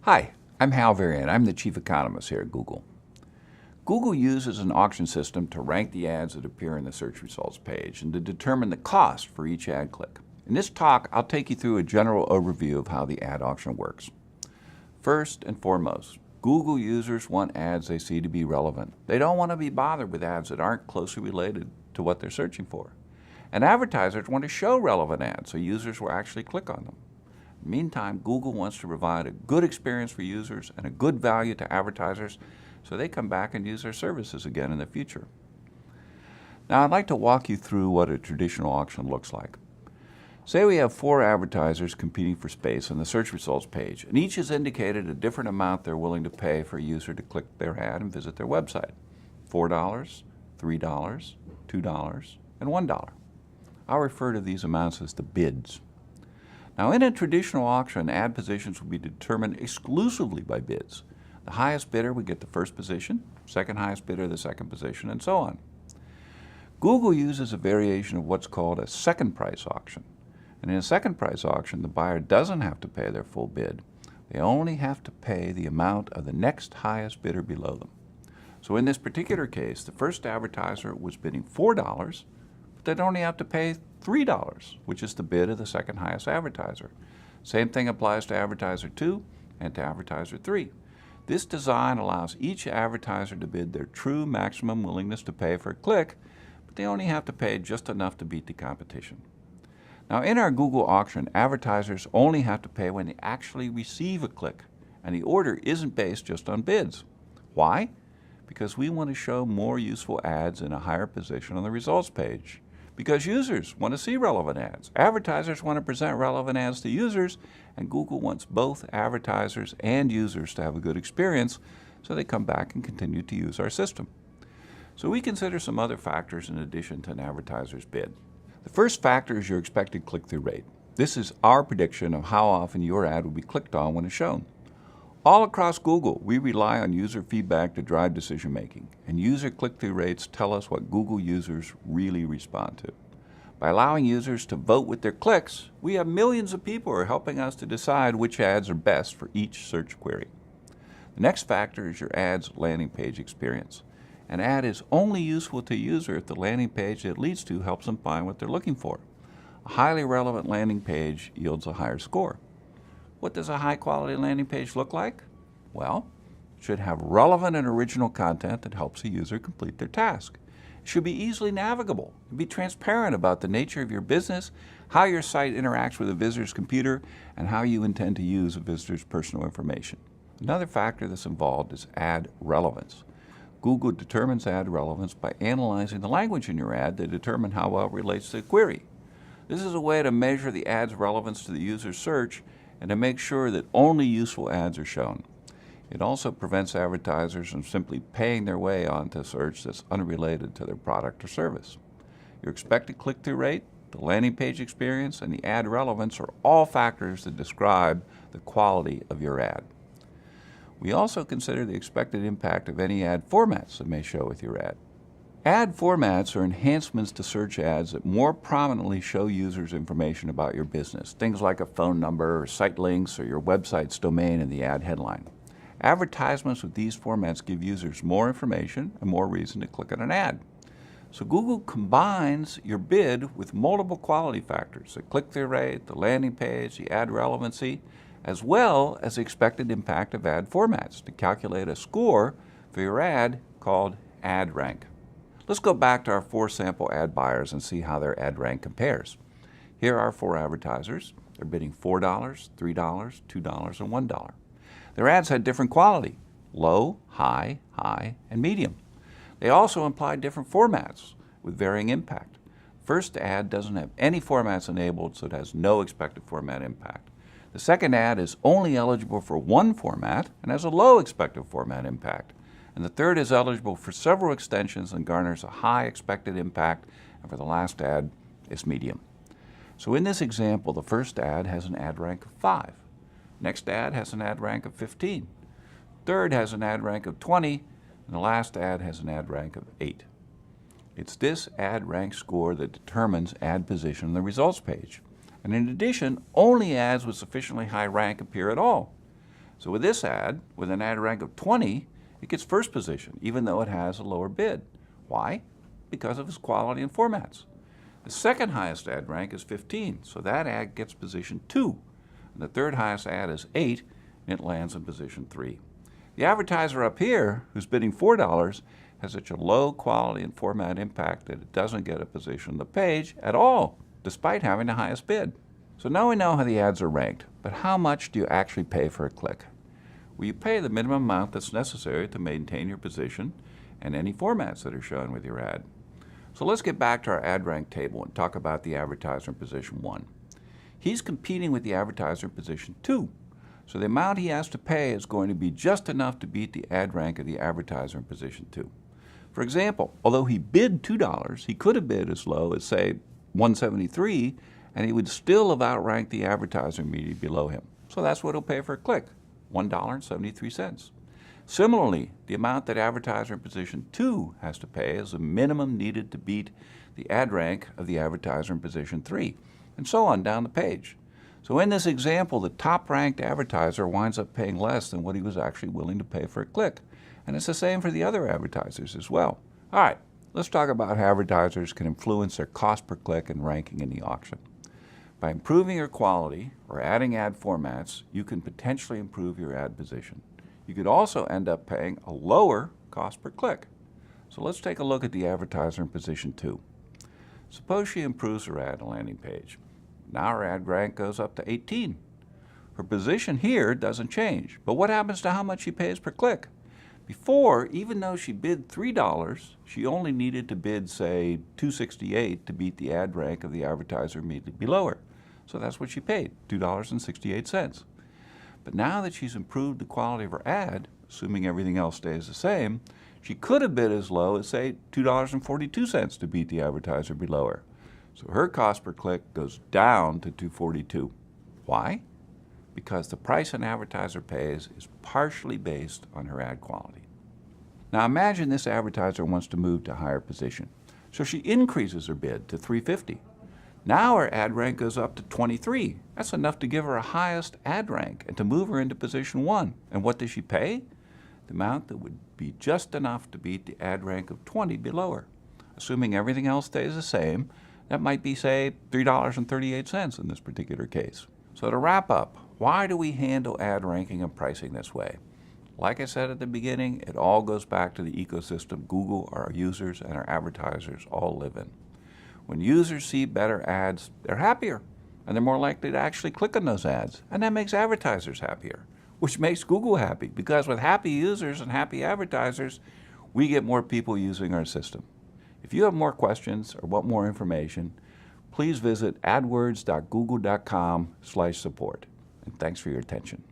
Hi, I'm Hal Varian. I'm the Chief Economist here at Google. Google uses an auction system to rank the ads that appear in the search results page and to determine the cost for each ad click. In this talk, I'll take you through a general overview of how the ad auction works. First and foremost, Google users want ads they see to be relevant. They don't want to be bothered with ads that aren't closely related to what they're searching for. And advertisers want to show relevant ads so users will actually click on them. Meantime, Google wants to provide a good experience for users and a good value to advertisers so they come back and use their services again in the future. Now, I'd like to walk you through what a traditional auction looks like. Say we have 4 advertisers competing for space on the search results page, and each has indicated a different amount they're willing to pay for a user to click their ad and visit their website. $4, $3, $2, and $1. I'll refer to these amounts as the bids. Now, in a traditional auction, ad positions will be determined exclusively by bids. The highest bidder would get the first position, second highest bidder the second position, and so on. Google uses a variation of what's called a second price auction. And in a second price auction, the buyer doesn't have to pay their full bid. They only have to pay the amount of the next highest bidder below them. So in this particular case, the first advertiser was bidding $4, but they'd only have to pay $3, which is the bid of the second highest advertiser. Same thing applies to advertiser 2 and to advertiser 3. This design allows each advertiser to bid their true maximum willingness to pay for a click, but they only have to pay just enough to beat the competition. Now, in our Google auction, advertisers only have to pay when they actually receive a click, and the order isn't based just on bids. Why? Because we want to show more useful ads in a higher position on the results page. Because users want to see relevant ads. Advertisers want to present relevant ads to users, and Google wants both advertisers and users to have a good experience so they come back and continue to use our system. So we consider some other factors in addition to an advertiser's bid. The first factor is your expected click-through rate. This is our prediction of how often your ad will be clicked on when it's shown. All across Google, we rely on user feedback to drive decision making, and user click-through rates tell us what Google users really respond to. By allowing users to vote with their clicks, we have millions of people who are helping us to decide which ads are best for each search query. The next factor is your ad's landing page experience. An ad is only useful to a user if the landing page it leads to helps them find what they're looking for. A highly relevant landing page yields a higher score. What does a high-quality landing page look like? Well, it should have relevant and original content that helps a user complete their task. It should be easily navigable and be transparent about the nature of your business, how your site interacts with a visitor's computer, and how you intend to use a visitor's personal information. Another factor that's involved is ad relevance. Google determines ad relevance by analyzing the language in your ad to determine how well it relates to the query. This is a way to measure the ad's relevance to the user's search and to make sure that only useful ads are shown. It also prevents advertisers from simply paying their way onto search that's unrelated to their product or service. Your expected click-through rate, the landing page experience, and the ad relevance are all factors that describe the quality of your ad. We also consider the expected impact of any ad formats that may show with your ad. Ad formats are enhancements to search ads that more prominently show users information about your business, things like a phone number or site links or your website's domain in the ad headline. Advertisements with these formats give users more information and more reason to click on an ad. So Google combines your bid with multiple quality factors, the click-through rate, the landing page, the ad relevancy, as well as the expected impact of ad formats to calculate a score for your ad called ad rank. Let's go back to our 4 sample ad buyers and see how their ad rank compares. Here are 4 advertisers. They're bidding $4, $3, $2, and $1. Their ads had different quality: low, high, high, and medium. They also implied different formats with varying impact. First ad doesn't have any formats enabled, so it has no expected format impact. The second ad is only eligible for one format and has a low expected format impact. And the third is eligible for several extensions and garners a high expected impact, and for the last ad, it's medium. So in this example, the first ad has an ad rank of 5. Next ad has an ad rank of 15. Third has an ad rank of 20, and the last ad has an ad rank of 8. It's this ad rank score that determines ad position on the results page. And in addition, only ads with sufficiently high rank appear at all. So with this ad, with an ad rank of 20, it gets first position, even though it has a lower bid. Why? Because of its quality and formats. The second highest ad rank is 15, so that ad gets position 2. And the third highest ad is 8, and it lands in position 3. The advertiser up here, who's bidding $4, has such a low quality and format impact that it doesn't get a position on the page at all, despite having the highest bid. So now we know how the ads are ranked, but how much do you actually pay for a click? Well, you pay the minimum amount that's necessary to maintain your position and any formats that are shown with your ad. So let's get back to our ad rank table and talk about the advertiser in position 1. He's competing with the advertiser in position 2. So the amount he has to pay is going to be just enough to beat the ad rank of the advertiser in position 2. For example, although he bid $2, he could have bid as low as, say, $1.73, and he would still have outranked the advertiser immediately below him. So that's what he'll pay for a click, $1.73. Similarly, the amount that advertiser in position 2 has to pay is the minimum needed to beat the ad rank of the advertiser in position 3, and so on down the page. So in this example, the top-ranked advertiser winds up paying less than what he was actually willing to pay for a click. And it's the same for the other advertisers as well. All right, let's talk about how advertisers can influence their cost per click and ranking in the auction. By improving your quality or adding ad formats, you can potentially improve your ad position. You could also end up paying a lower cost per click. So let's take a look at the advertiser in position 2. Suppose she improves her ad landing page. Now her ad rank goes up to 18. Her position here doesn't change, but what happens to how much she pays per click? Before, even though she bid $3, she only needed to bid, say, $2.68 to beat the ad rank of the advertiser immediately below her. So that's what she paid, $2.68. But now that she's improved the quality of her ad, assuming everything else stays the same, she could have bid as low as, say, $2.42 to beat the advertiser below her. So her cost per click goes down to $2.42. Why? Because the price an advertiser pays is partially based on her ad quality. Now imagine this advertiser wants to move to a higher position. So she increases her bid to $3.50. Now her ad rank goes up to 23. That's enough to give her a highest ad rank and to move her into position 1. And what does she pay? The amount that would be just enough to beat the ad rank of 20 below her. Assuming everything else stays the same, that might be, say, $3.38 in this particular case. So to wrap up, why do we handle ad ranking and pricing this way? Like I said at the beginning, it all goes back to the ecosystem Google, our users, and our advertisers all live in. When users see better ads, they're happier, and they're more likely to actually click on those ads, and that makes advertisers happier, which makes Google happy, because with happy users and happy advertisers, we get more people using our system. If you have more questions or want more information, please visit adwords.google.com/support. And thanks for your attention.